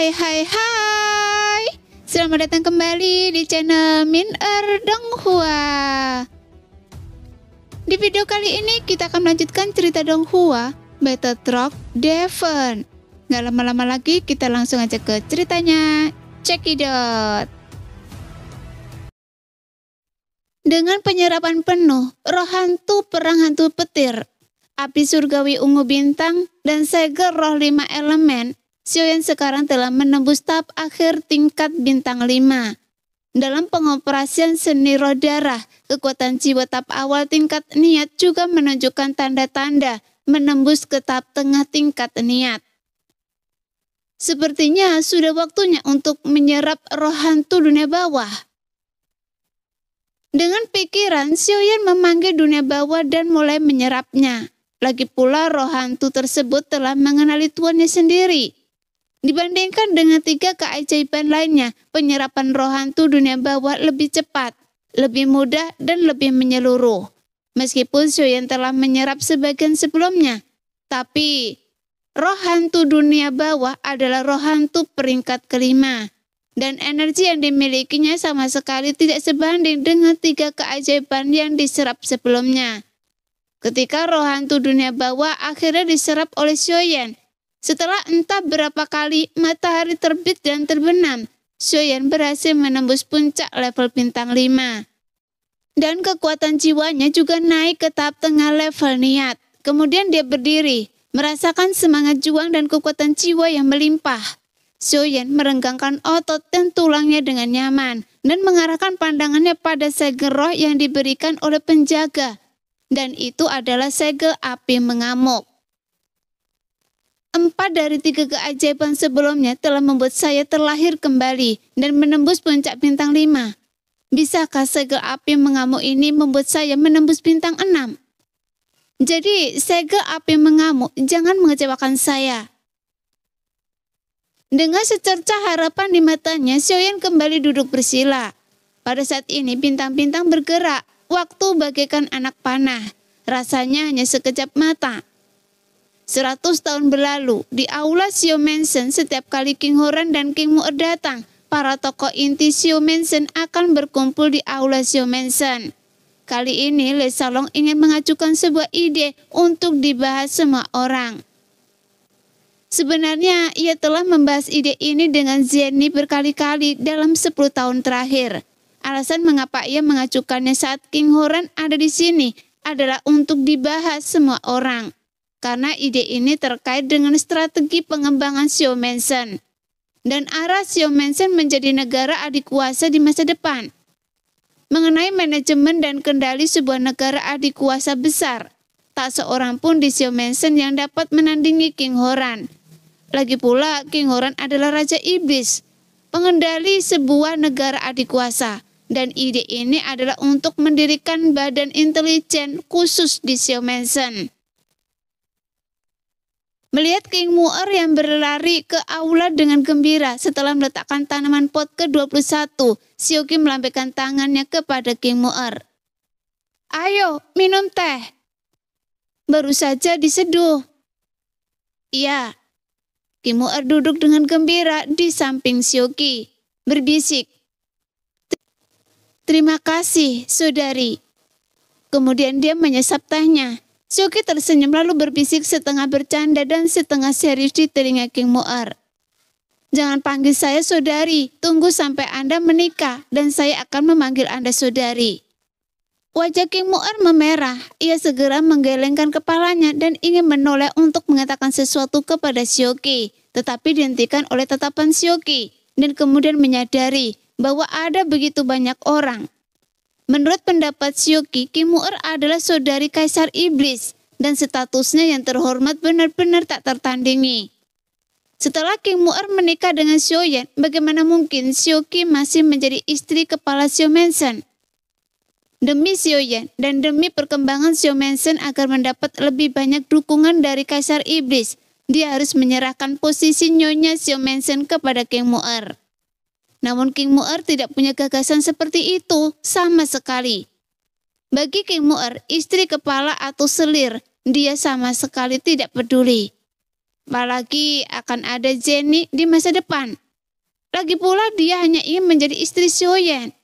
Hai. Selamat datang kembali di channel Min Donghua. Di video kali ini kita akan melanjutkan cerita Donghua Battle Truck Devon. Gak lama-lama lagi, kita langsung aja ke ceritanya. Cekidot. Dengan penyerapan penuh, roh hantu perang hantu petir, api surgawi ungu bintang, dan segel roh 5 elemen, Xiaoyan sekarang telah menembus tahap akhir tingkat bintang 5. Dalam pengoperasian seni roh darah, kekuatan jiwa tahap awal tingkat niat juga menunjukkan tanda-tanda menembus ke tahap tengah tingkat niat. Sepertinya sudah waktunya untuk menyerap roh hantu dunia bawah. Dengan pikiran, Xiaoyan memanggil dunia bawah dan mulai menyerapnya. Lagi pula roh hantu tersebut telah mengenali tuannya sendiri. Dibandingkan dengan 3 keajaiban lainnya, penyerapan roh hantu dunia bawah lebih cepat, lebih mudah, dan lebih menyeluruh. Meskipun Xiaoyan telah menyerap sebagian sebelumnya, tapi roh hantu dunia bawah adalah roh hantu peringkat kelima. Dan energi yang dimilikinya sama sekali tidak sebanding dengan 3 keajaiban yang diserap sebelumnya. Ketika roh hantu dunia bawah akhirnya diserap oleh Xiaoyan, setelah entah berapa kali matahari terbit dan terbenam, Xiaoyan berhasil menembus puncak level bintang 5. Dan kekuatan jiwanya juga naik ke tahap tengah level niat. Kemudian dia berdiri, merasakan semangat juang dan kekuatan jiwa yang melimpah. Xiaoyan merenggangkan otot dan tulangnya dengan nyaman dan mengarahkan pandangannya pada segel roh yang diberikan oleh penjaga. Dan itu adalah segel api mengamuk. 4 dari 3 keajaiban sebelumnya telah membuat saya terlahir kembali dan menembus puncak bintang 5. Bisakah segel api mengamuk ini membuat saya menembus bintang 6? Jadi, segel api mengamuk jangan mengecewakan saya. Dengan secercah harapan di matanya, Xiaoyan kembali duduk bersila. Pada saat ini bintang-bintang bergerak, waktu bagaikan anak panah. Rasanya hanya sekejap mata. 100 tahun berlalu, di aula Xiao Mansion, setiap kali King Horan dan King Mu'er datang, para tokoh inti Xiao Mansion akan berkumpul di aula Xiao Mansion. Kali ini, Le Salong ingin mengajukan sebuah ide untuk dibahas semua orang. Sebenarnya, ia telah membahas ide ini dengan Zenny berkali-kali dalam 10 tahun terakhir. Alasan mengapa ia mengajukannya saat King Horan ada di sini adalah untuk dibahas semua orang. Karena ide ini terkait dengan strategi pengembangan Xiao Mansion dan arah Xiao Mansion menjadi negara adikuasa di masa depan. Mengenai manajemen dan kendali sebuah negara adikuasa besar, tak seorang pun di Xiao Mansion yang dapat menandingi King Horan. Lagi pula, King Horan adalah Raja Iblis, pengendali sebuah negara adikuasa, dan ide ini adalah untuk mendirikan badan intelijen khusus di Xiao Mansion. Melihat King Mu'er yang berlari ke aula dengan gembira setelah meletakkan tanaman pot ke-21, Xiaoqi melambaikan tangannya kepada King Mu'er. "Ayo, minum teh." "Baru saja diseduh." "Iya." King Mu'er duduk dengan gembira di samping Xiaoqi, berbisik. "Terima kasih, saudari." Kemudian dia menyesap tehnya. Xiaoqi tersenyum lalu berbisik setengah bercanda dan setengah serius di telinga King Mu'er. "Jangan panggil saya saudari, tunggu sampai Anda menikah dan saya akan memanggil Anda saudari." Wajah King Mu'er memerah, ia segera menggelengkan kepalanya dan ingin menoleh untuk mengatakan sesuatu kepada Xiaoqi, tetapi dihentikan oleh tatapan Xiaoqi dan kemudian menyadari bahwa ada begitu banyak orang. Menurut pendapat Xiaoqi, King Mu'er adalah saudari Kaisar Iblis dan statusnya yang terhormat benar-benar tak tertandingi. Setelah King Mu'er menikah dengan Xiaoyan, bagaimana mungkin Xiaoqi masih menjadi istri kepala Xiao Mansion? Demi Xiaoyan dan demi perkembangan Xiao Mansion agar mendapat lebih banyak dukungan dari Kaisar Iblis, dia harus menyerahkan posisi nyonya Xiao Mansion kepada King Mu'er. Namun King Mu'er tidak punya gagasan seperti itu sama sekali. Bagi King Mu'er, istri kepala atau selir, dia sama sekali tidak peduli. Apalagi akan ada Jenny di masa depan. Lagi pula dia hanya ingin menjadi istri Xiaoyan.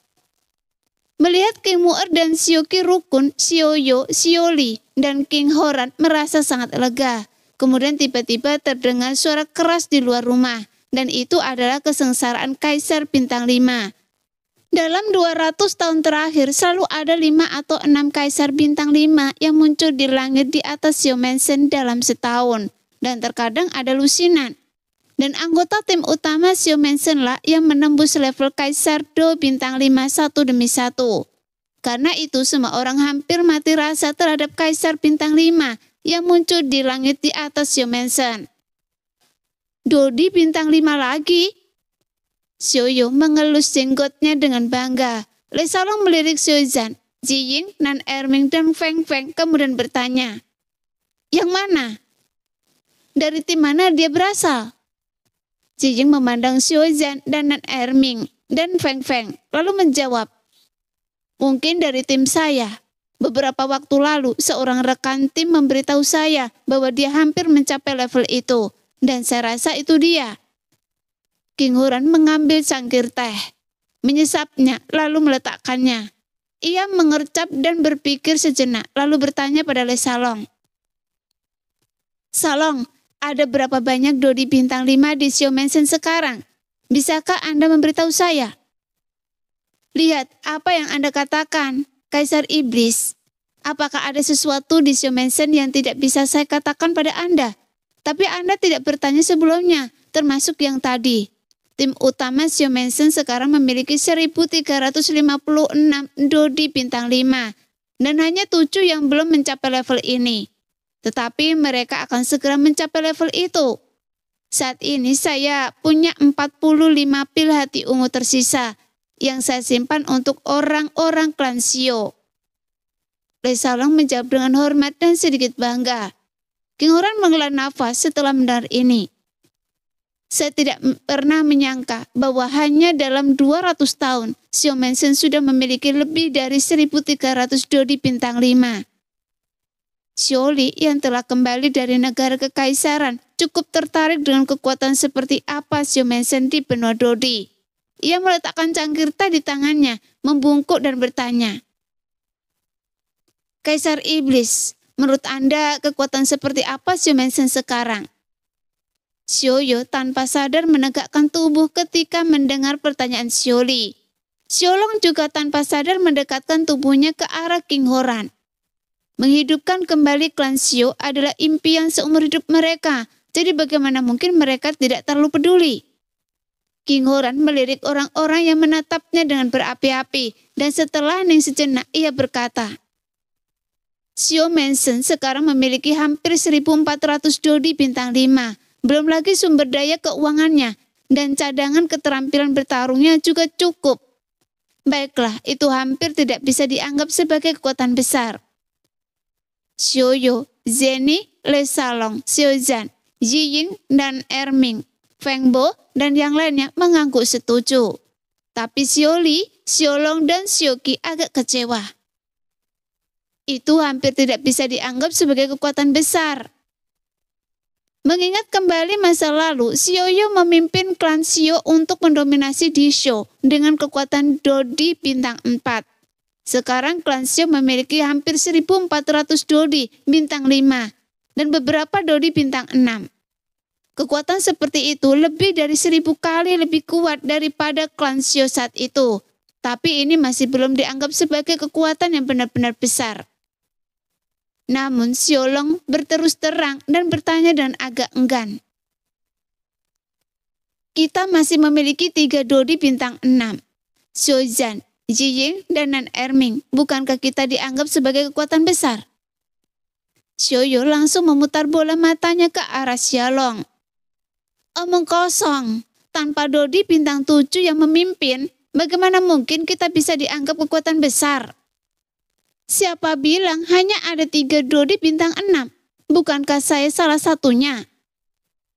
Melihat King Mu'er dan Sioki rukun, Xiaoyo, Xiaoli, dan King Horan merasa sangat lega. Kemudian tiba-tiba terdengar suara keras di luar rumah, dan itu adalah kesengsaraan Kaisar Bintang 5. Dalam 200 tahun terakhir selalu ada 5 atau 6 Kaisar Bintang 5 yang muncul di langit di atas Xiao Mansion dalam setahun, dan terkadang ada lusinan. Dan anggota tim utama Xiao Mansion lah yang menembus level Kaisar Do Bintang 5 satu demi satu. Karena itu semua orang hampir mati rasa terhadap Kaisar Bintang 5 yang muncul di langit di atas Xiao Mansion. Dodi Bintang 5 lagi? Xiaoyo mengelus jenggotnya dengan bangga. Lei Salong melirik Xiaozan, Jiying, Nan Erming, dan Feng Feng kemudian bertanya, "Yang mana? Dari tim mana dia berasal?" Jiying memandang Xiaozan dan Nan Erming dan Feng Feng, lalu menjawab, "Mungkin dari tim saya. Beberapa waktu lalu, seorang rekan tim memberitahu saya bahwa dia hampir mencapai level itu, dan saya rasa itu dia." King Horan mengambil cangkir teh, menyesapnya, lalu meletakkannya. Ia mengercap dan berpikir sejenak, lalu bertanya pada Lei Salong, "Salong, ada berapa banyak Dodi Bintang 5 di Xiao Mansion sekarang? Bisakah Anda memberitahu saya?" "Lihat apa yang Anda katakan, Kaisar Iblis. Apakah ada sesuatu di Xiao Mansion yang tidak bisa saya katakan pada Anda? Tapi Anda tidak bertanya sebelumnya, termasuk yang tadi. Tim utama Xiao Mansion sekarang memiliki 1.356 Dodi Bintang 5, dan hanya 7 yang belum mencapai level ini. Tetapi mereka akan segera mencapai level itu. Saat ini saya punya 45 pil hati ungu tersisa yang saya simpan untuk orang-orang klan Xiao." Lei Salong menjawab dengan hormat dan sedikit bangga. King Horan menghela nafas setelah mendengar ini. "Saya tidak pernah menyangka bahwa hanya dalam 200 tahun Xiao Mansion sudah memiliki lebih dari 1.300 Dodi Bintang 5. Xiaoli yang telah kembali dari negara kekaisaran cukup tertarik dengan kekuatan seperti apa Xiao Mansion di benua Dodi. Ia meletakkan cangkir teh di tangannya, membungkuk dan bertanya, "Kaisar Iblis, menurut Anda kekuatan seperti apa Xiao Mansion sekarang?" Xiaoyo tanpa sadar menegakkan tubuh ketika mendengar pertanyaan Xiaoli. Xiaolong juga tanpa sadar mendekatkan tubuhnya ke arah King Horan. Menghidupkan kembali klan Xiao adalah impian seumur hidup mereka, jadi bagaimana mungkin mereka tidak terlalu peduli? King Horan melirik orang-orang yang menatapnya dengan berapi-api, dan setelah hening sejenak ia berkata, "Xiao Mansion sekarang memiliki hampir 1.400 Dodi Bintang 5, belum lagi sumber daya keuangannya, dan cadangan keterampilan bertarungnya juga cukup. Baiklah, itu hampir tidak bisa dianggap sebagai kekuatan besar." Xiaoyo, Jenny, Lei Salong, Xiaozan, Jiying, dan Erming, Feng Bo, dan yang lainnya mengangguk setuju. Tapi Xiaoli, Xiaolong, dan Xiaoqi agak kecewa. Itu hampir tidak bisa dianggap sebagai kekuatan besar. Mengingat kembali masa lalu, Xiaoyo memimpin klan Xiao untuk mendominasi Disho dengan kekuatan Dodi Bintang 4. Sekarang klan Xiao memiliki hampir 1.400 Dodi Bintang 5 dan beberapa Dodi Bintang 6. Kekuatan seperti itu lebih dari 1.000 kali lebih kuat daripada klan Xiao saat itu. Tapi ini masih belum dianggap sebagai kekuatan yang benar-benar besar. Namun Xiaolong berterus terang dan bertanya dengan agak enggan. "Kita masih memiliki 3 Dodi Bintang 6. Xiaozan, Jiying, dan Nan Erming, bukankah kita dianggap sebagai kekuatan besar?" Xiaoyo langsung memutar bola matanya ke arah Xiaolong. "Omong kosong, tanpa Dodi Bintang 7 yang memimpin, bagaimana mungkin kita bisa dianggap kekuatan besar? Siapa bilang hanya ada 3 Dodi Bintang 6? Bukankah saya salah satunya?"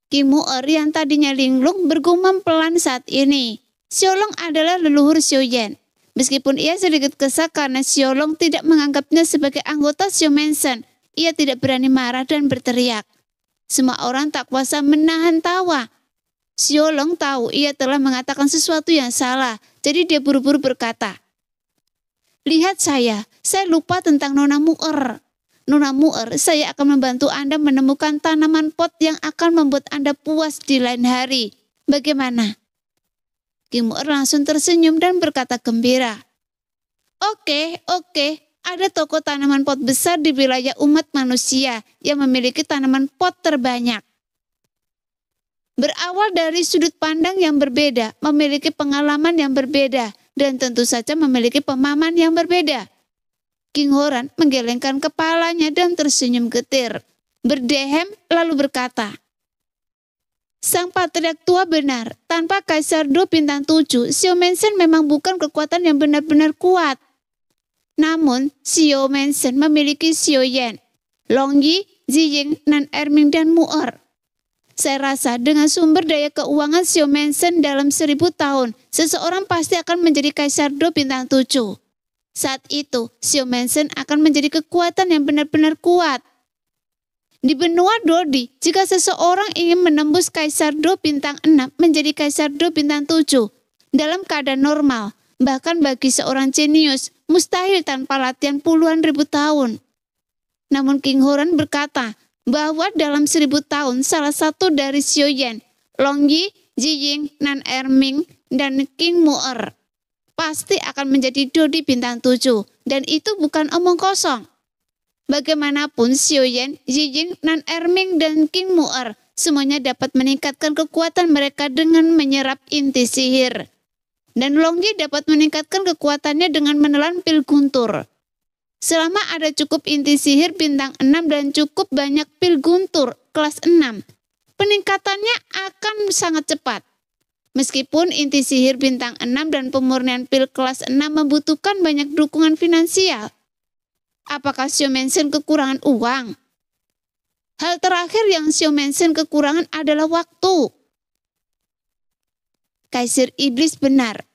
King Mu'er yang tadinya linglung bergumam pelan saat ini. Xiaolong adalah leluhur Xiaoyan. Meskipun ia sedikit kesal karena Xiaolong tidak menganggapnya sebagai anggota Xiao Mansion, ia tidak berani marah dan berteriak, Semua orang tak kuasa menahan tawa. Xiaolong tahu ia telah mengatakan sesuatu yang salah, jadi dia buru-buru berkata, "Lihat saya lupa tentang Nona Muer. Nona Muer, saya akan membantu Anda menemukan tanaman pot yang akan membuat Anda puas di lain hari. Bagaimana?" King Muer langsung tersenyum dan berkata gembira, Oke, ada toko tanaman pot besar di wilayah umat manusia yang memiliki tanaman pot terbanyak. Berawal dari sudut pandang yang berbeda, memiliki pengalaman yang berbeda, dan tentu saja memiliki pemahaman yang berbeda. King Horan menggelengkan kepalanya dan tersenyum getir. Berdehem lalu berkata, Sang patriark tua benar, tanpa Kaisar Do Bintang 7, Xiao Mensen memang bukan kekuatan yang benar-benar kuat. Namun, Xiao Mensen memiliki Xiao Yan, Long Yi, Ziying, Nan Erming, dan Muer. Saya rasa dengan sumber daya keuangan Xiao Mensen dalam 1000 tahun, seseorang pasti akan menjadi Kaisar Do Bintang 7. Saat itu, Xiao Mensen akan menjadi kekuatan yang benar-benar kuat. Di benua Dodi, jika seseorang ingin menembus Kaisar Do Bintang 6 menjadi Kaisar Do Bintang 7, dalam keadaan normal, bahkan bagi seorang jenius, mustahil tanpa latihan puluhan ribu tahun. Namun King Horan berkata, bahwa dalam 1000 tahun salah satu dari Xiao Yan, Long Yi, Ziying, Nan Erming, dan King Muer pasti akan menjadi Dodi Bintang 7, dan itu bukan omong kosong. Bagaimanapun Xiao Yan, Ziying, Nan Erming, dan King Muer semuanya dapat meningkatkan kekuatan mereka dengan menyerap inti sihir. Dan Long Yi dapat meningkatkan kekuatannya dengan menelan pil guntur. Selama ada cukup inti sihir bintang 6 dan cukup banyak pil guntur kelas 6, peningkatannya akan sangat cepat. Meskipun inti sihir bintang 6 dan pemurnian pil kelas 6 membutuhkan banyak dukungan finansial. Apakah Xiao Mensen kekurangan uang? Hal terakhir yang Xiao Mensen kekurangan adalah waktu. Kaisar Iblis benar.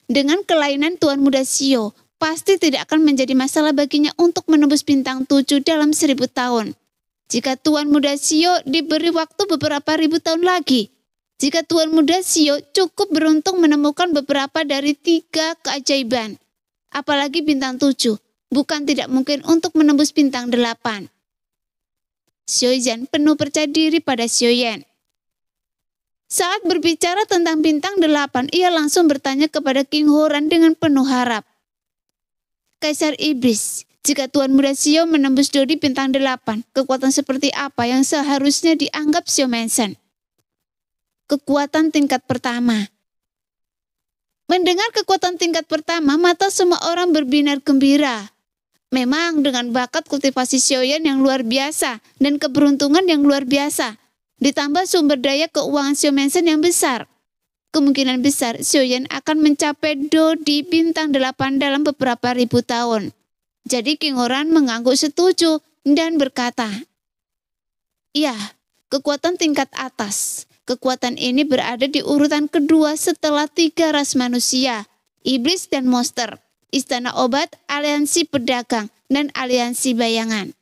Dengan kelainan Tuan Muda Xiao, pasti tidak akan menjadi masalah baginya untuk menembus bintang 7 dalam 1000 tahun. Jika Tuan Muda Xiao diberi waktu beberapa ribu tahun lagi. Jika Tuan Muda Xiao cukup beruntung menemukan beberapa dari 3 keajaiban. Apalagi bintang 7, bukan tidak mungkin untuk menembus bintang 8. Xiao Yan penuh percaya diri pada Xiao Yan. Saat berbicara tentang bintang 8, ia langsung bertanya kepada King Horan dengan penuh harap. Kaisar Iblis, jika Tuan Muda Xiao menembus Dodi bintang 8, kekuatan seperti apa yang seharusnya dianggap Xiao Mensen? Kekuatan tingkat pertama. Mendengar kekuatan tingkat pertama, mata semua orang berbinar gembira. Memang dengan bakat kultivasi Xiao Yan yang luar biasa dan keberuntungan yang luar biasa, ditambah sumber daya keuangan Xiao Mensen yang besar, kemungkinan besar Xiao Yan akan mencapai Dodi bintang 8 dalam beberapa ribu tahun. Jadi King Horan mengangguk setuju dan berkata, "Ya, kekuatan tingkat atas. Kekuatan ini berada di urutan kedua setelah 3 ras manusia, iblis dan monster, istana obat, aliansi pedagang, dan aliansi bayangan.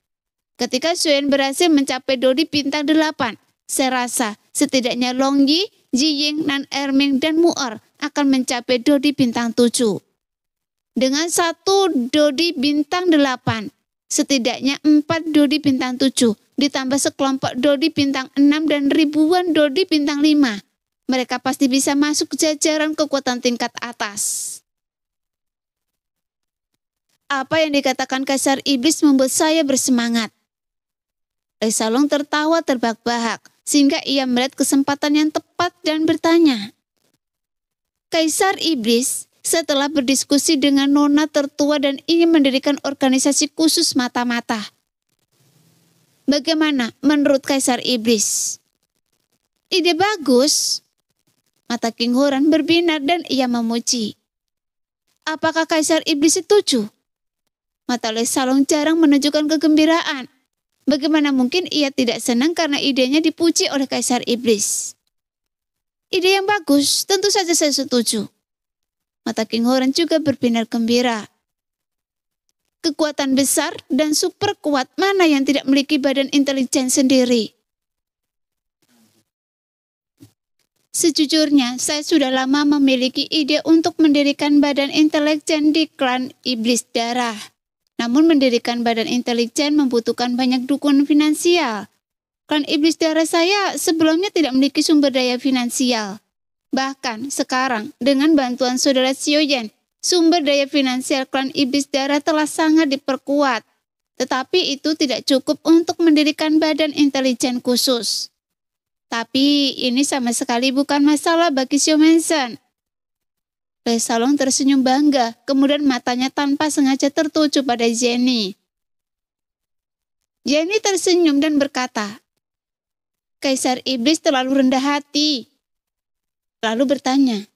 Ketika Xiao Yan berhasil mencapai Dodi bintang 8, saya rasa setidaknya Long Yi, Ziying, Nan Erming, dan Muer akan mencapai Dodi bintang 7. Dengan 1 Dodi bintang 8, setidaknya 4 Dodi bintang 7, ditambah sekelompok Dodi bintang 6 dan ribuan Dodi bintang 5. Mereka pasti bisa masuk jajaran kekuatan tingkat atas." Apa yang dikatakan Kaisar Iblis membuat saya bersemangat. Lei Salong tertawa terbahak-bahak, sehingga ia melihat kesempatan yang tepat dan bertanya, "Kaisar Iblis, setelah berdiskusi dengan nona tertua dan ingin mendirikan organisasi khusus mata-mata. Bagaimana menurut Kaisar Iblis?" "Ide bagus." Mata King Horan berbinar dan ia memuji. "Apakah Kaisar Iblis setuju?" Mata Lei Salong jarang menunjukkan kegembiraan. Bagaimana mungkin ia tidak senang karena idenya dipuji oleh Kaisar Iblis? "Ide yang bagus, tentu saja saya setuju." Mata King Horan juga berbinar gembira. Kekuatan besar dan super kuat mana yang tidak memiliki badan intelijen sendiri? Sejujurnya, saya sudah lama memiliki ide untuk mendirikan badan intelijen di klan Iblis Darah. Namun mendirikan badan intelijen membutuhkan banyak dukungan finansial. Klan Iblis Darah saya sebelumnya tidak memiliki sumber daya finansial. Bahkan sekarang, dengan bantuan saudara Sioyen, sumber daya finansial klan Iblis Darah telah sangat diperkuat. Tetapi itu tidak cukup untuk mendirikan badan intelijen khusus. Tapi ini sama sekali bukan masalah bagi Xiao Mansion. Le Salong tersenyum bangga, kemudian matanya tanpa sengaja tertuju pada Jenny. Jenny tersenyum dan berkata, Kaisar Iblis terlalu rendah hati. Lalu bertanya,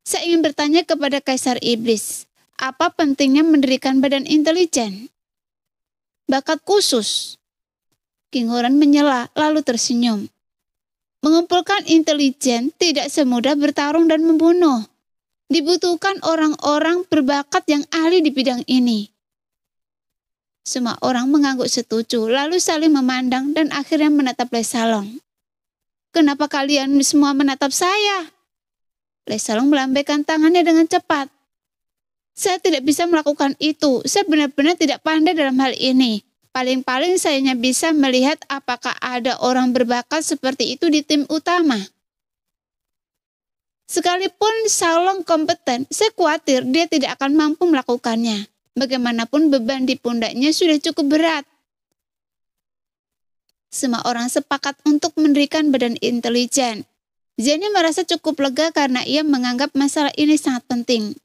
saya ingin bertanya kepada Kaisar Iblis, apa pentingnya mendirikan badan intelijen? Bakat khusus. King Huran menyela lalu tersenyum. Mengumpulkan intelijen tidak semudah bertarung dan membunuh. Dibutuhkan orang-orang berbakat yang ahli di bidang ini. Semua orang mengangguk setuju, lalu saling memandang dan akhirnya menatap Le Salong. Kenapa kalian semua menatap saya? Le Salong melambaikan tangannya dengan cepat. Saya tidak bisa melakukan itu, saya benar-benar tidak pandai dalam hal ini. Paling-paling saya hanya bisa melihat apakah ada orang berbakat seperti itu di tim utama. Sekalipun Salong kompeten, saya khawatir dia tidak akan mampu melakukannya. Bagaimanapun beban di pundaknya sudah cukup berat. Semua orang sepakat untuk mendirikan badan intelijen. Jenny merasa cukup lega karena ia menganggap masalah ini sangat penting.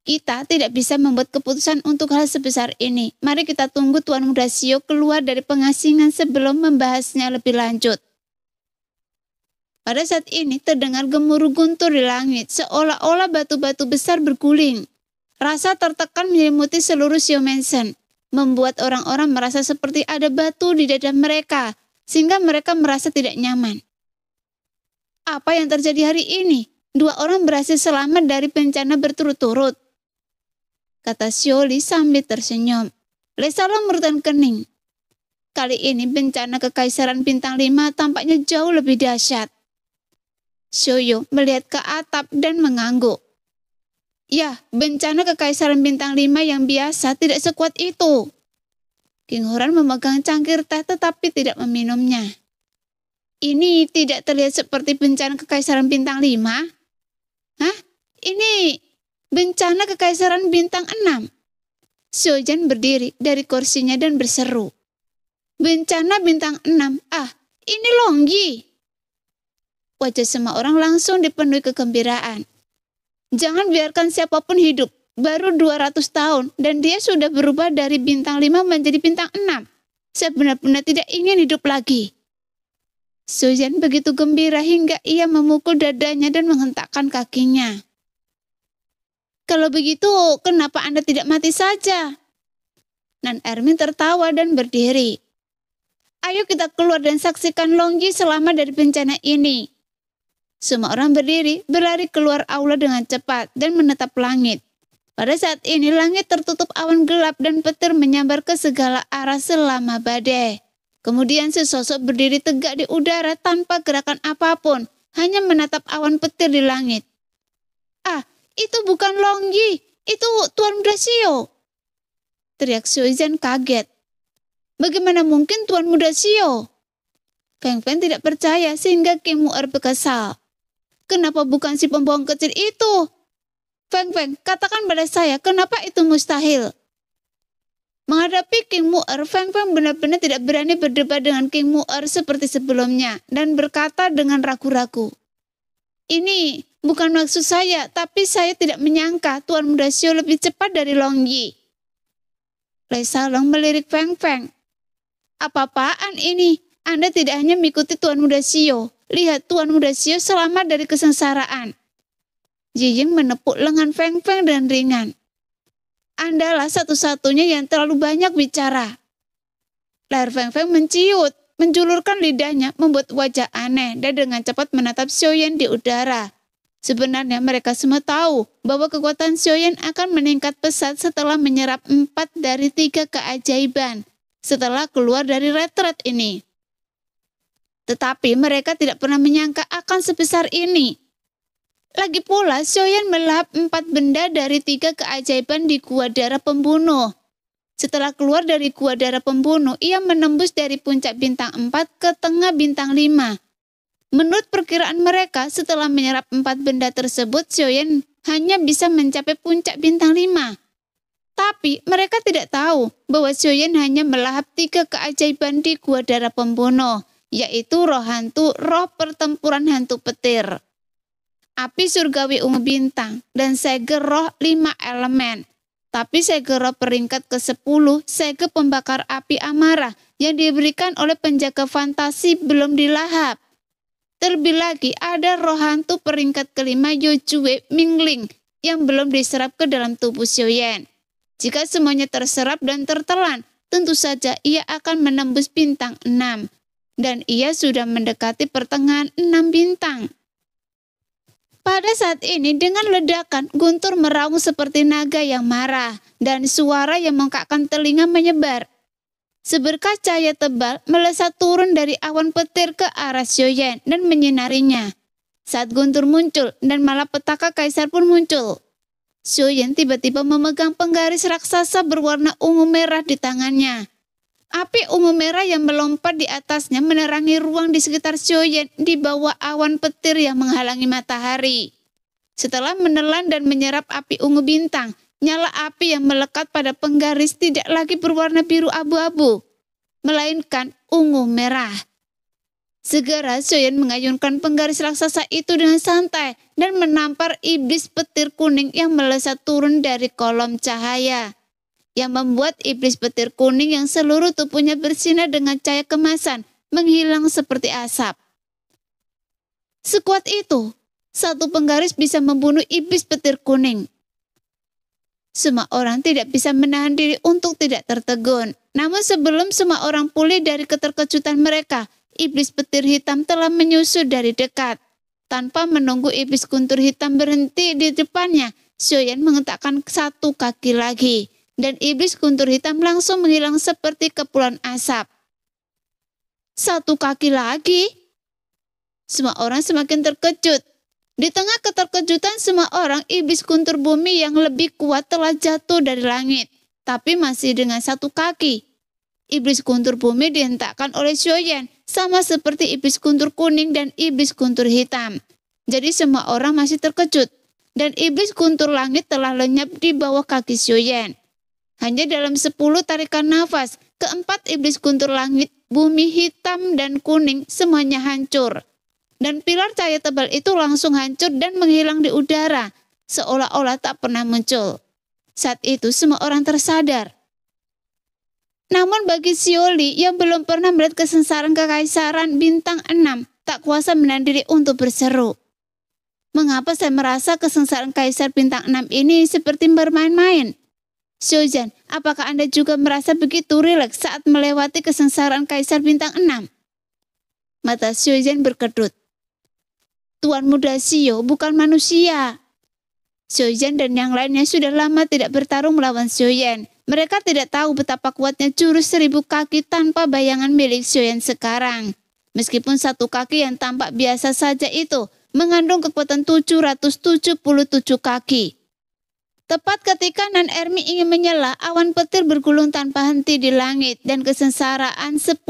Kita tidak bisa membuat keputusan untuk hal sebesar ini. Mari kita tunggu Tuan Muda Xiao keluar dari pengasingan sebelum membahasnya lebih lanjut. Pada saat ini terdengar gemuruh guntur di langit, seolah-olah batu-batu besar berguling. Rasa tertekan menyelimuti seluruh Xiao Mansion, membuat orang-orang merasa seperti ada batu di dada mereka, sehingga mereka merasa tidak nyaman. Apa yang terjadi hari ini? 2 orang berhasil selamat dari bencana berturut-turut, kata Xioli sambil tersenyum. Le Salong merutkan kening. Kali ini bencana Kekaisaran Bintang 5 tampaknya jauh lebih dahsyat. Xiaoyu melihat ke atap dan mengangguk. Ya, bencana Kekaisaran Bintang 5 yang biasa tidak sekuat itu. King Huran memegang cangkir teh tetapi tidak meminumnya. Ini tidak terlihat seperti bencana Kekaisaran Bintang 5. Hah? Ini bencana Kekaisaran Bintang 6. Xiaoyan berdiri dari kursinya dan berseru. Bencana Bintang 6. Ah, ini Longyi. Wajah semua orang langsung dipenuhi kegembiraan. Jangan biarkan siapapun hidup. Baru 200 tahun dan dia sudah berubah dari Bintang 5 menjadi Bintang 6. Saya benar-benar tidak ingin hidup lagi. Xiaoyan begitu gembira hingga ia memukul dadanya dan menghentakkan kakinya. Kalau begitu, kenapa Anda tidak mati saja? Nan Ermin tertawa dan berdiri. Ayo kita keluar dan saksikan Longyi selamat dari bencana ini. Semua orang berdiri, berlari keluar aula dengan cepat dan menatap langit. Pada saat ini langit tertutup awan gelap dan petir menyambar ke segala arah selama badai. Kemudian sesosok berdiri tegak di udara tanpa gerakan apapun, hanya menatap awan petir di langit. Ah, itu bukan Longyi, itu Tuan Muda Xiao. Teriak Xiaoyan kaget. Bagaimana mungkin Tuan Muda Xiao? Feng Feng tidak percaya sehingga King Mu'er berkesal. Kenapa bukan si pembohong kecil itu? Feng Feng, katakan pada saya kenapa itu mustahil. Menghadapi King Mu'er, Feng Feng benar-benar tidak berani berdebat dengan King Mu'er seperti sebelumnya dan berkata dengan ragu-ragu. Ini bukan maksud saya, tapi saya tidak menyangka Tuan Muda Xiao lebih cepat dari Longyi. Le Salong melirik Feng Feng. Apa-apaan ini? Anda tidak hanya mengikuti Tuan Muda Xiao. Lihat Tuan Muda Xiao selamat dari kesengsaraan. Jijing menepuk lengan Feng Feng dan ringan. Andalah satu-satunya yang terlalu banyak bicara. Leher Feng Feng menciut, menjulurkan lidahnya, membuat wajah aneh dan dengan cepat menatap Xiaoyan di udara. Sebenarnya mereka semua tahu bahwa kekuatan Xiaoyan akan meningkat pesat setelah menyerap 4 dari 3 keajaiban setelah keluar dari retret ini. Tetapi mereka tidak pernah menyangka akan sebesar ini. Lagi pula, Xiaoyan melahap 4 benda dari 3 keajaiban di Gua Darah Pembunuh. Setelah keluar dari Gua Darah Pembunuh, ia menembus dari puncak bintang 4 ke tengah bintang 5. Menurut perkiraan mereka, setelah menyerap 4 benda tersebut, Xiaoyan hanya bisa mencapai puncak bintang 5. Tapi mereka tidak tahu bahwa Xiaoyan hanya melahap 3 keajaiban di Gua Darah Pembunuh, yaitu roh hantu, roh pertempuran hantu petir, api surgawi ungu bintang, dan segel roh 5 elemen. Tapi segel roh peringkat ke-10, segel pembakar api amarah yang diberikan oleh penjaga fantasi belum dilahap. Terlebih lagi ada roh hantu peringkat ke-5 Yojue Mingling yang belum diserap ke dalam tubuh Xiaoyan. Jika semuanya terserap dan tertelan, tentu saja ia akan menembus bintang 6. Dan ia sudah mendekati pertengahan 6 bintang. Pada saat ini dengan ledakan, Guntur meraung seperti naga yang marah dan suara yang membengkakkan telinga menyebar. Seberkas cahaya tebal melesat turun dari awan petir ke arah Xiaoyan dan menyinarinya. Saat Guntur muncul dan malapetaka kaisar pun muncul. Xiaoyan tiba-tiba memegang penggaris raksasa berwarna ungu merah di tangannya. Api ungu merah yang melompat di atasnya menerangi ruang di sekitar Xiaoyan di bawah awan petir yang menghalangi matahari. Setelah menelan dan menyerap api ungu bintang, nyala api yang melekat pada penggaris tidak lagi berwarna biru abu-abu, melainkan ungu merah. Segera Xiaoyan mengayunkan penggaris raksasa itu dengan santai dan menampar iblis petir kuning yang melesat turun dari kolom cahaya, yang membuat iblis petir kuning yang seluruh tubuhnya bersinar dengan cahaya kemasan menghilang seperti asap. Sekuat itu, satu penggaris bisa membunuh iblis petir kuning. Semua orang tidak bisa menahan diri untuk tidak tertegun. Namun sebelum semua orang pulih dari keterkejutan mereka, iblis petir hitam telah menyusul dari dekat. Tanpa menunggu iblis guntur hitam berhenti di depannya, Xiaoyan mengetakkan 1 kaki lagi. Dan iblis guntur hitam langsung menghilang seperti kepulan asap. 1 kaki lagi? Semua orang semakin terkejut. Di tengah keterkejutan semua orang, iblis guntur bumi yang lebih kuat telah jatuh dari langit, tapi masih dengan 1 kaki. Iblis guntur bumi dihentakkan oleh Xiaoyan, sama seperti iblis guntur kuning dan iblis guntur hitam. Jadi semua orang masih terkejut, dan iblis guntur langit telah lenyap di bawah kaki Xiaoyan. Hanya dalam 10 tarikan nafas, keempat iblis guntur langit, bumi hitam dan kuning semuanya hancur. Dan pilar cahaya tebal itu langsung hancur dan menghilang di udara, seolah-olah tak pernah muncul. Saat itu semua orang tersadar. Namun bagi Xiaoli yang belum pernah melihat kesengsaraan kekaisaran bintang 6, tak kuasa menahan diri untuk berseru. Mengapa saya merasa kesengsaraan kaisar bintang 6 ini seperti bermain-main? Xiaoyan, apakah Anda juga merasa begitu rileks saat melewati kesengsaraan kaisar bintang 6? Mata Xiaoyan berkedut. Tuan muda Xiao bukan manusia. Xiaoyan dan yang lainnya sudah lama tidak bertarung melawan Xiaoyan. Mereka tidak tahu betapa kuatnya jurus 1000 kaki tanpa bayangan milik Xiaoyan sekarang. Meskipun 1 kaki yang tampak biasa saja itu mengandung kekuatan 777 kaki. Tepat ketika Nan Ermi ingin menyela, awan petir bergulung tanpa henti di langit dan kesengsaraan 10.000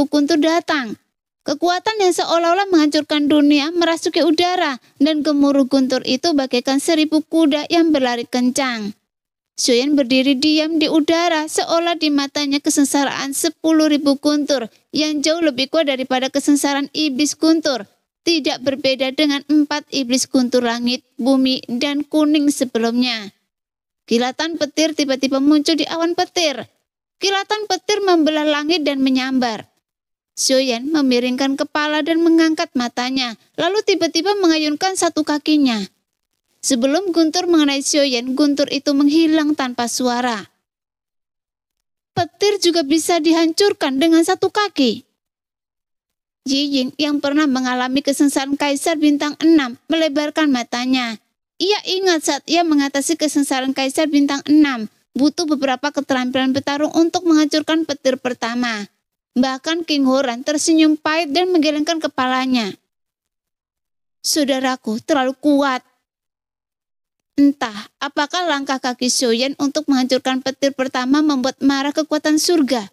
guntur datang. Kekuatan yang seolah-olah menghancurkan dunia merasuki udara dan gemuruh guntur itu bagaikan 1000 kuda yang berlari kencang. Xiaoyan berdiri diam di udara seolah di matanya kesengsaraan 10.000 guntur yang jauh lebih kuat daripada kesengsaraan iblis guntur. Tidak berbeda dengan 4 iblis guntur langit, bumi, dan kuning sebelumnya. Kilatan petir tiba-tiba muncul di awan petir. Kilatan petir membelah langit dan menyambar. Xiaoyan memiringkan kepala dan mengangkat matanya, lalu tiba-tiba mengayunkan 1 kakinya. Sebelum guntur mengenai Xiaoyan, guntur itu menghilang tanpa suara. Petir juga bisa dihancurkan dengan 1 kaki. Yi Ying yang pernah mengalami kesengsaraan kaisar bintang 6 melebarkan matanya. Ia ingat saat ia mengatasi kesengsaraan kaisar bintang 6, butuh beberapa keterampilan bertarung untuk menghancurkan petir pertama. Bahkan King Horan tersenyum pahit dan menggelengkan kepalanya. Saudaraku terlalu kuat. Entah apakah langkah kaki Xiaoyan untuk menghancurkan petir pertama membuat marah kekuatan surga.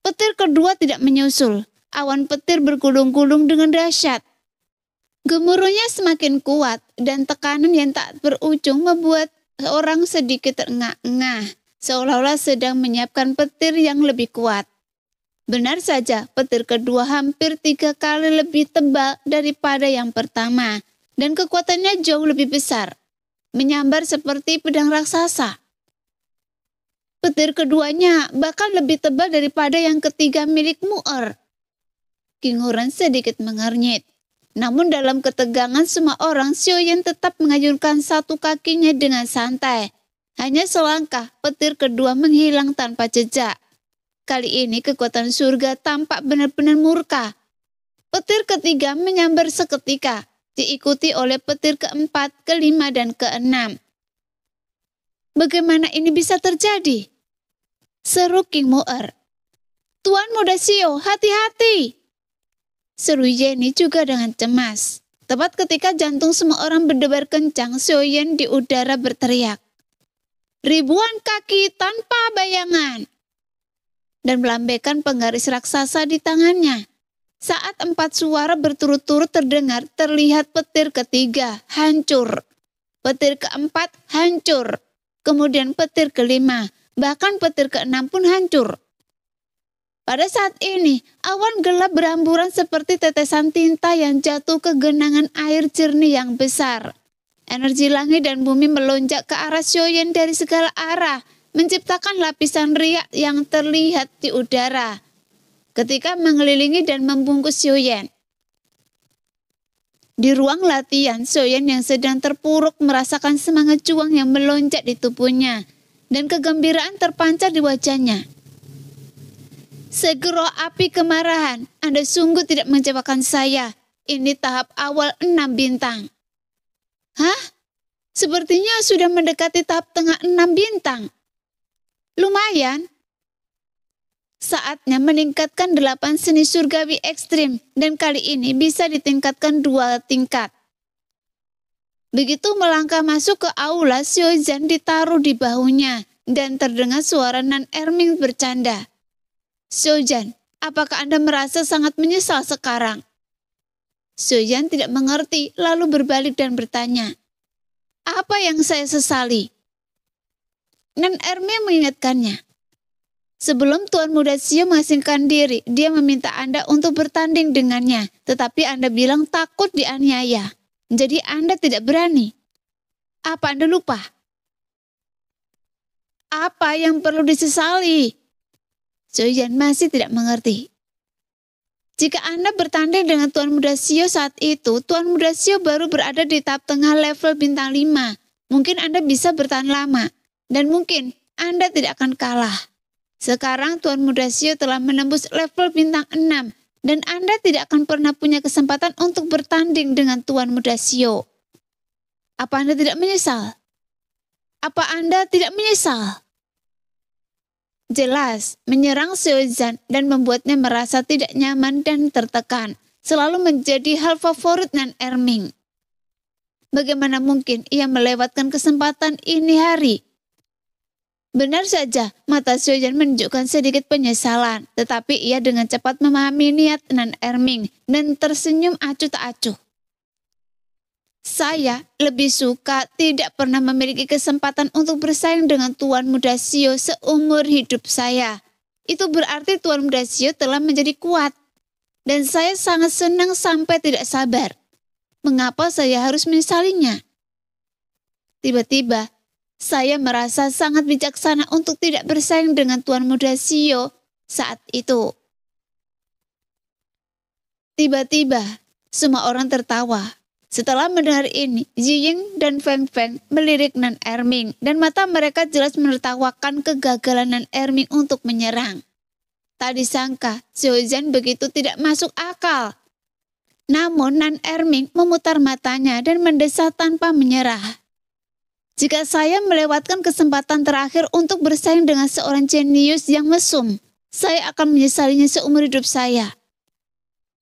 Petir kedua tidak menyusul. Awan petir bergulung-gulung dengan dahsyat. Gemuruhnya semakin kuat dan tekanan yang tak berujung membuat orang sedikit terengah-engah, seolah-olah sedang menyiapkan petir yang lebih kuat. Benar saja, petir kedua hampir 3 kali lebih tebal daripada yang pertama, dan kekuatannya jauh lebih besar. Menyambar seperti pedang raksasa. Petir keduanya bahkan lebih tebal daripada yang ketiga milik Mu'er. King Horan sedikit mengernyit. Namun dalam ketegangan semua orang, Xiaoyan tetap mengayunkan satu kakinya dengan santai. Hanya selangkah, petir kedua menghilang tanpa jejak. Kali ini kekuatan surga tampak benar-benar murka. Petir ketiga menyambar seketika, diikuti oleh petir keempat, kelima, dan keenam. Bagaimana ini bisa terjadi? Seru King Mu'er. Tuan Muda Xiao, hati-hati! Seru Yenny juga dengan cemas. Tepat ketika jantung semua orang berdebar kencang, Xiaoyan di udara berteriak. Ribuan kaki tanpa bayangan! Dan melambaikan penggaris raksasa di tangannya. Saat 4 suara berturut-turut terdengar, terlihat petir ketiga hancur. Petir keempat hancur. Kemudian petir kelima, bahkan petir keenam pun hancur. Pada saat ini, awan gelap berhamburan seperti tetesan tinta yang jatuh ke genangan air jernih yang besar. Energi langit dan bumi melonjak ke arah Xiaoyan dari segala arah, menciptakan lapisan riak yang terlihat di udara. Ketika mengelilingi dan membungkus Xiaoyan. Di ruang latihan, Xiaoyan yang sedang terpuruk merasakan semangat juang yang melonjak di tubuhnya, dan kegembiraan terpancar di wajahnya. Segera api kemarahan, Anda sungguh tidak mengecewakan saya. Ini tahap awal 6 bintang. Hah? Sepertinya sudah mendekati tahap tengah 6 bintang. Lumayan. Saatnya meningkatkan 8 seni surgawi ekstrim dan kali ini bisa ditingkatkan 2 tingkat. Begitu melangkah masuk ke aula, Xiaoyan ditaruh di bahunya dan terdengar suara Nan Erming bercanda. Xiaoyan, apakah Anda merasa sangat menyesal sekarang? Xiaoyan tidak mengerti lalu berbalik dan bertanya. Apa yang saya sesali? Nan Erming mengingatkannya. Sebelum Tuan Muda Xiao mengasingkan diri, dia meminta Anda untuk bertanding dengannya. Tetapi Anda bilang takut dianiaya. Jadi Anda tidak berani. Apa Anda lupa? Apa yang perlu disesali? Xiaoyan masih tidak mengerti. Jika Anda bertanding dengan Tuan Muda Xiao saat itu, Tuan Muda Xiao baru berada di tahap tengah level bintang 5. Mungkin Anda bisa bertahan lama. Dan mungkin Anda tidak akan kalah. Sekarang Tuan Muda Xiao telah menembus level bintang 6 dan Anda tidak akan pernah punya kesempatan untuk bertanding dengan Tuan Muda Xiao. Apa Anda tidak menyesal? Apa Anda tidak menyesal? Jelas, menyerang Xiaoyan dan membuatnya merasa tidak nyaman dan tertekan selalu menjadi hal favorit Nan Erming. Bagaimana mungkin ia melewatkan kesempatan ini hari? Benar saja, mata Xiaoyan menunjukkan sedikit penyesalan, tetapi ia dengan cepat memahami niat Nan Erming dan tersenyum acuh tak acuh. Saya lebih suka tidak pernah memiliki kesempatan untuk bersaing dengan Tuan Muda Xiao seumur hidup saya. Itu berarti Tuan Muda Xiao telah menjadi kuat. Dan saya sangat senang sampai tidak sabar. Mengapa saya harus menyesalinya? Tiba-tiba, saya merasa sangat bijaksana untuk tidak bersaing dengan Tuan Muda Xiao saat itu. Tiba-tiba, semua orang tertawa. Setelah mendengar ini, Ziying dan Feng Feng melirik Nan Erming dan mata mereka jelas menertawakan kegagalan Nan Erming untuk menyerang. Tak disangka, Xiaoyan begitu tidak masuk akal. Namun Nan Erming memutar matanya dan mendesah tanpa menyerah. Jika saya melewatkan kesempatan terakhir untuk bersaing dengan seorang jenius yang mesum, Saya akan menyesalinya seumur hidup saya.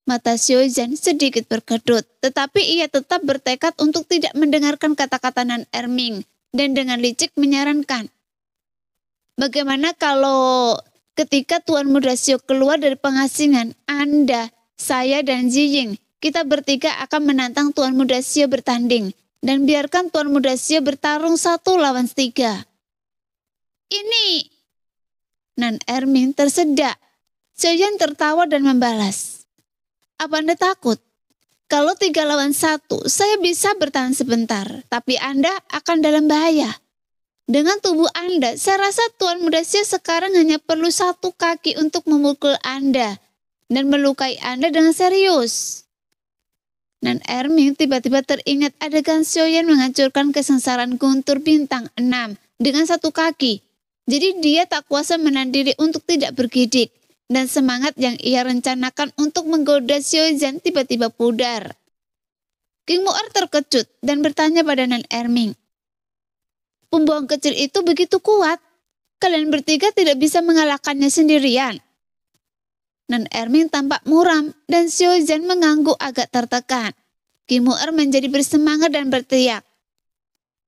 Mata Xiaozhen sedikit berkedut, tetapi ia tetap bertekad untuk tidak mendengarkan kata-kata Nan Erming dan dengan licik menyarankan. Bagaimana kalau ketika Tuan Muda Xiao keluar dari pengasingan, Anda, saya dan Ziying, kita bertiga akan menantang Tuan Muda Xiao bertanding dan biarkan Tuan Muda Xiao bertarung 1 lawan 3. Ini... Nan Erming tersedak. Xiaozhen tertawa dan membalas. Apa Anda takut? Kalau 3 lawan 1, saya bisa bertahan sebentar, tapi Anda akan dalam bahaya. Dengan tubuh Anda, saya rasa Tuan Muda Xiao sekarang hanya perlu 1 kaki untuk memukul Anda dan melukai Anda dengan serius. Nan Erming tiba-tiba teringat adegan Xiaoyan menghancurkan kesengsaraan Guntur bintang 6 dengan 1 kaki. Jadi dia tak kuasa menahan diri untuk tidak bergidik. Dan semangat yang ia rencanakan untuk menggoda Xiaozhen tiba-tiba pudar. King Mu'er terkejut dan bertanya pada Nan Erming. Pembohong kecil itu begitu kuat. Kalian bertiga tidak bisa mengalahkannya sendirian. Nan Erming tampak muram dan Xiaozhen mengangguk agak tertekan. King Mu'er menjadi bersemangat dan berteriak.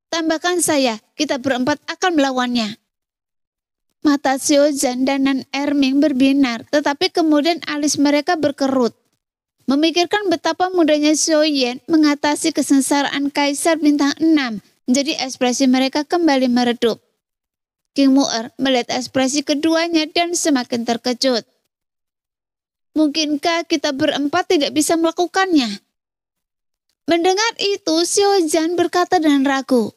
Tambahkan saya, kita berempat akan melawannya. Mata Xiaozhen dan Nan Erming berbinar, tetapi kemudian alis mereka berkerut. Memikirkan betapa mudahnya Xiaoyan mengatasi kesengsaraan Kaisar bintang 6, jadi ekspresi mereka kembali meredup. King Mu'er melihat ekspresi keduanya dan semakin terkejut. Mungkinkah kita berempat tidak bisa melakukannya? Mendengar itu, Xiaozhen berkata dengan ragu.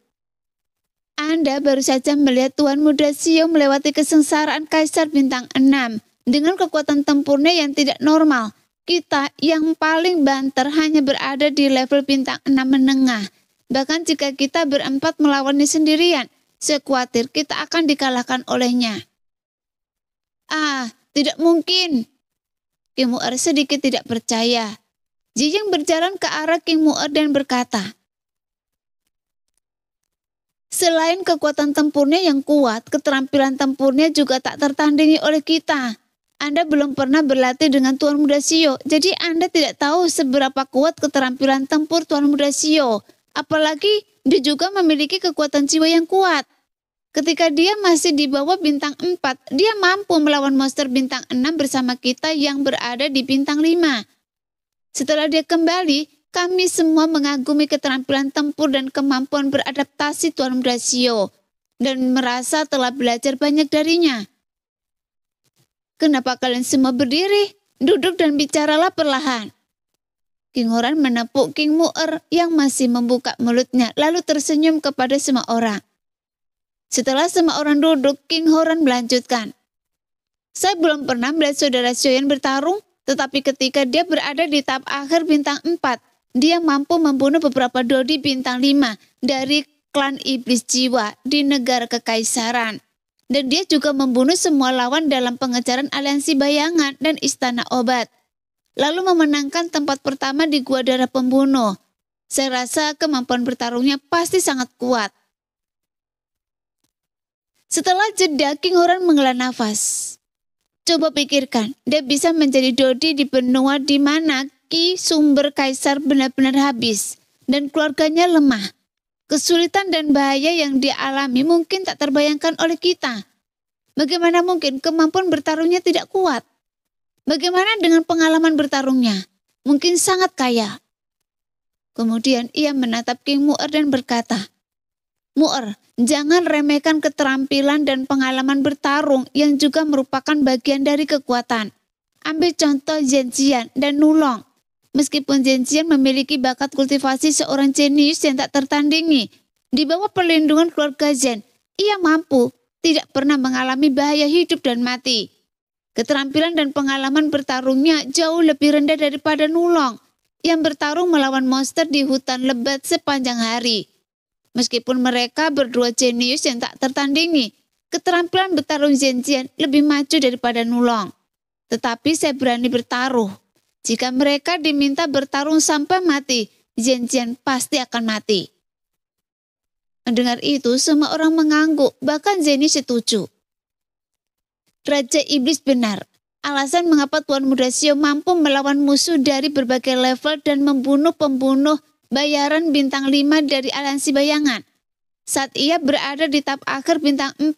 Anda baru saja melihat Tuan Muda Xiao melewati kesengsaraan Kaisar bintang 6 dengan kekuatan tempurnya yang tidak normal. Kita yang paling banter hanya berada di level bintang 6 menengah. Bahkan jika kita berempat melawannya sendirian, saya khawatir kita akan dikalahkan olehnya. Ah, tidak mungkin. King Mu'er sedikit tidak percaya. Ziying berjalan ke arah King Mu'er dan berkata, selain kekuatan tempurnya yang kuat, keterampilan tempurnya juga tak tertandingi oleh kita. Anda belum pernah berlatih dengan Tuan Muda Xiao, jadi Anda tidak tahu seberapa kuat keterampilan tempur Tuan Muda Xiao. Apalagi dia juga memiliki kekuatan jiwa yang kuat. Ketika dia masih di bawah bintang 4, dia mampu melawan monster bintang 6 bersama kita yang berada di bintang 5. Setelah dia kembali, kami semua mengagumi keterampilan tempur dan kemampuan beradaptasi Tuan Muda Xiao dan merasa telah belajar banyak darinya. Kenapa kalian semua berdiri? Duduk dan bicaralah perlahan. King Horan menepuk King Mu'er yang masih membuka mulutnya lalu tersenyum kepada semua orang. Setelah semua orang duduk, King Horan melanjutkan. Saya belum pernah melihat saudara Xiaoyan bertarung, tetapi ketika dia berada di tahap akhir bintang 4, dia mampu membunuh beberapa dodi bintang 5 dari klan iblis jiwa di negara kekaisaran. Dan dia juga membunuh semua lawan dalam pengejaran aliansi bayangan dan istana obat. Lalu memenangkan tempat pertama di Gua Darah Pembunuh. Saya rasa kemampuan bertarungnya pasti sangat kuat. Setelah jeda, King Horan menghela nafas. Coba pikirkan, dia bisa menjadi dodi di benua di mana Ki sumber kaisar benar-benar habis dan keluarganya lemah. Kesulitan dan bahaya yang dia alami mungkin tak terbayangkan oleh kita. Bagaimana mungkin kemampuan bertarungnya tidak kuat? Bagaimana dengan pengalaman bertarungnya? Mungkin sangat kaya. Kemudian ia menatap King Mu'er dan berkata, Mu'er, jangan remehkan keterampilan dan pengalaman bertarung yang juga merupakan bagian dari kekuatan. Ambil contoh Zhenjian dan Nulong. Meskipun Zhenjian memiliki bakat kultivasi seorang jenius yang tak tertandingi, di bawah perlindungan keluarga Zhen, ia mampu tidak pernah mengalami bahaya hidup dan mati. Keterampilan dan pengalaman bertarungnya jauh lebih rendah daripada Nulong, yang bertarung melawan monster di hutan lebat sepanjang hari. Meskipun mereka berdua jenius yang tak tertandingi, keterampilan bertarung Zhenjian lebih maju daripada Nulong. Tetapi saya berani bertaruh. Jika mereka diminta bertarung sampai mati, Zhenjian pasti akan mati. Mendengar itu, semua orang mengangguk, bahkan Zeni setuju. Raja Iblis benar. Alasan mengapa Tuan Muda Xiao mampu melawan musuh dari berbagai level dan membunuh pembunuh bayaran bintang 5 dari aliansi bayangan. Saat ia berada di tahap akhir bintang 4,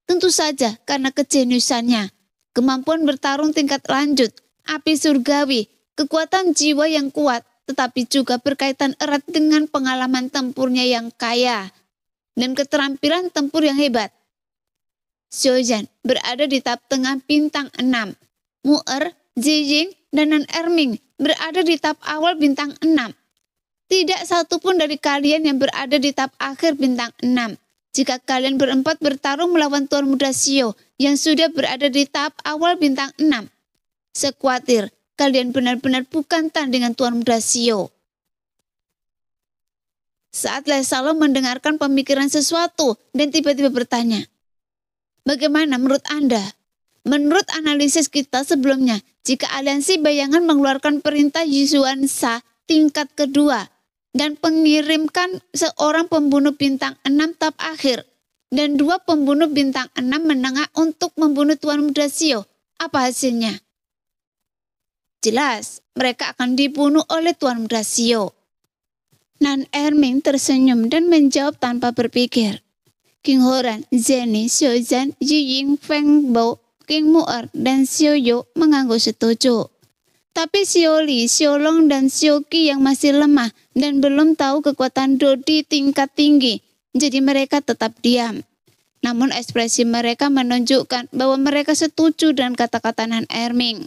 tentu saja karena kejeniusannya, kemampuan bertarung tingkat lanjut, api surgawi, kekuatan jiwa yang kuat, tetapi juga berkaitan erat dengan pengalaman tempurnya yang kaya dan keterampilan tempur yang hebat. Xiaoyan berada di tahap tengah bintang 6. Mu'er, Zijing, dan Nan Erming berada di tahap awal bintang 6. Tidak satupun dari kalian yang berada di tahap akhir bintang 6. Jika kalian berempat bertarung melawan Tuan Muda Xiao yang sudah berada di tahap awal bintang 6. Sekuatir, kalian benar-benar bukan tandingan Tuan Muda Xiao. Saat Lei Salong mendengarkan pemikiran sesuatu dan tiba-tiba bertanya, bagaimana menurut Anda? Menurut analisis kita sebelumnya, jika aliansi bayangan mengeluarkan perintah Yusuan Sha tingkat kedua dan mengirimkan seorang pembunuh bintang 6 tahap akhir dan 2 pembunuh bintang 6 menengah untuk membunuh Tuan Muda Xiao, apa hasilnya? Jelas, mereka akan dibunuh oleh Tuan Muda Xiao. Nan Erming tersenyum dan menjawab tanpa berpikir. King Horan, Zeni, Xiaozhan, Yiying, Feng Bo, King Mu'er, dan Xiao Yu mengangguk setuju. Tapi Xiao Li, Xiao Long, dan Xiao Qi yang masih lemah dan belum tahu kekuatan Dodi tingkat tinggi, jadi mereka tetap diam. Namun ekspresi mereka menunjukkan bahwa mereka setuju dengan kata-kata Nan Erming.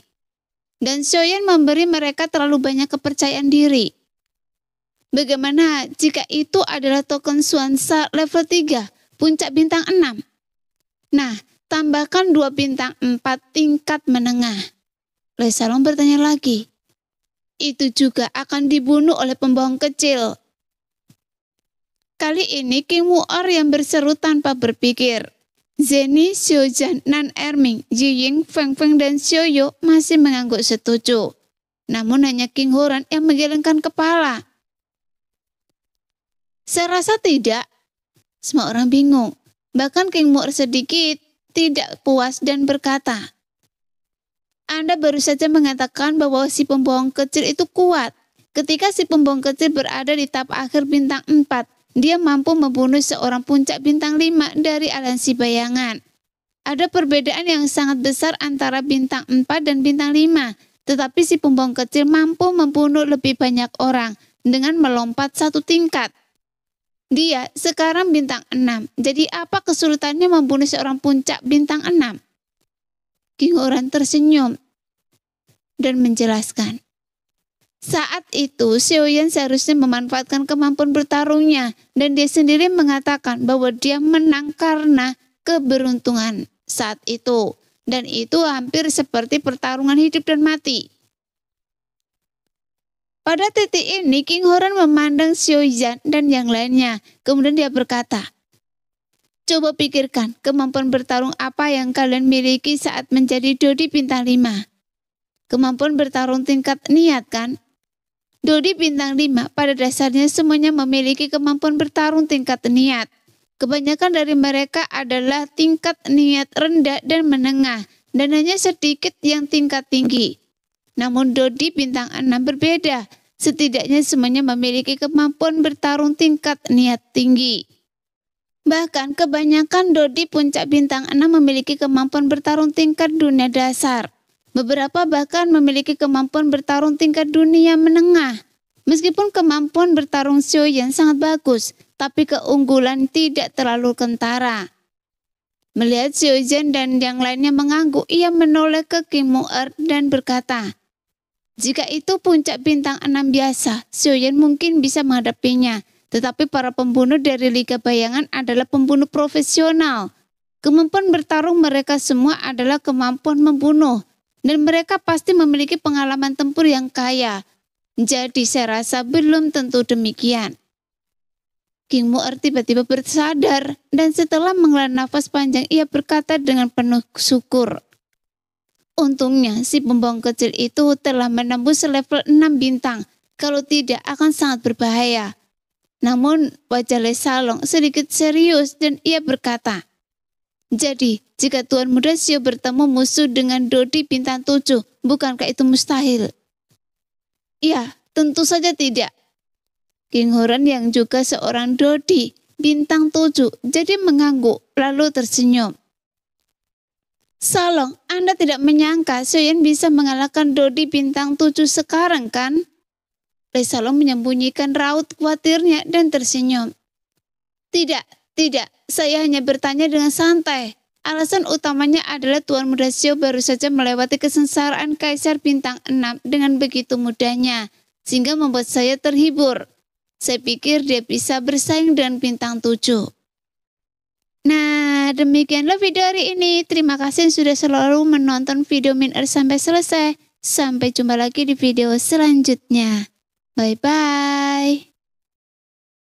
Dan Xiaoyan memberi mereka terlalu banyak kepercayaan diri. Bagaimana jika itu adalah token Xuan Sha level 3, puncak bintang 6? Nah, tambahkan 2 bintang 4 tingkat menengah. Lei Salong bertanya lagi. Itu juga akan dibunuh oleh pembohong kecil. Kali ini King Mu'er yang berseru tanpa berpikir. Zeni, Xiaozhan, Nan Erming, Yiying, Feng Feng, dan Xiao Yu masih mengangguk setuju. Namun hanya King Horan yang menggelengkan kepala. Saya rasa tidak. Semua orang bingung. Bahkan King Mu'er sedikit tidak puas dan berkata, Anda baru saja mengatakan bahwa si pembohong kecil itu kuat. Ketika si pembohong kecil berada di tahap akhir bintang 4, dia mampu membunuh seorang puncak bintang 5 dari aliansi bayangan. Ada perbedaan yang sangat besar antara bintang 4 dan bintang 5, tetapi si pembohong kecil mampu membunuh lebih banyak orang dengan melompat 1 tingkat. Dia sekarang bintang 6, jadi apa kesulitannya membunuh seorang puncak bintang 6? King Horan tersenyum dan menjelaskan. Saat itu, Xiaoyan seharusnya memanfaatkan kemampuan bertarungnya dan dia sendiri mengatakan bahwa dia menang karena keberuntungan saat itu. Dan itu hampir seperti pertarungan hidup dan mati. Pada titik ini, King Horan memandang Xiaoyan dan yang lainnya. Kemudian dia berkata, coba pikirkan kemampuan bertarung apa yang kalian miliki saat menjadi Dodi bintang 5. Kemampuan bertarung tingkat niat kan? Dodi bintang 5 pada dasarnya semuanya memiliki kemampuan bertarung tingkat niat. Kebanyakan dari mereka adalah tingkat niat rendah dan menengah dan hanya sedikit yang tingkat tinggi. Namun Dodi bintang 6 berbeda. Setidaknya semuanya memiliki kemampuan bertarung tingkat niat tinggi. Bahkan kebanyakan Dodi puncak bintang 6 memiliki kemampuan bertarung tingkat dunia dasar. Beberapa bahkan memiliki kemampuan bertarung tingkat dunia menengah. Meskipun kemampuan bertarung Xiaoyan sangat bagus, tapi keunggulan tidak terlalu kentara. Melihat Xiaoyan dan yang lainnya mengangguk, ia menoleh ke King Mu'er dan berkata, jika itu puncak bintang 6 biasa, Xiaoyan mungkin bisa menghadapinya. Tetapi para pembunuh dari Liga Bayangan adalah pembunuh profesional. Kemampuan bertarung mereka semua adalah kemampuan membunuh. Dan mereka pasti memiliki pengalaman tempur yang kaya. Jadi saya rasa belum tentu demikian. King Mu'er tiba-tiba bersadar dan setelah menghela nafas panjang ia berkata dengan penuh syukur. Untungnya si pembohong kecil itu telah menembus level 6 bintang. Kalau tidak akan sangat berbahaya. Namun wajah Lei Salong sedikit serius dan ia berkata, Jadi, jika Tuan Muda Sio bertemu musuh dengan Dodi bintang 7, bukankah itu mustahil? Ya, tentu saja tidak. King Huron yang juga seorang Dodi bintang 7 jadi mengangguk lalu tersenyum. Salong, Anda tidak menyangka Sioyan bisa mengalahkan Dodi bintang 7 sekarang kan? Lei Salong menyembunyikan raut khawatirnya dan tersenyum. Tidak, saya hanya bertanya dengan santai. Alasan utamanya adalah Tuan Muda Sio baru saja melewati kesengsaraan Kaisar bintang 6 dengan begitu mudahnya, sehingga membuat saya terhibur. Saya pikir dia bisa bersaing dengan bintang 7. Nah, demikianlah video hari ini. Terima kasih sudah selalu menonton video Min Er sampai selesai. Sampai jumpa lagi di video selanjutnya. Bye-bye.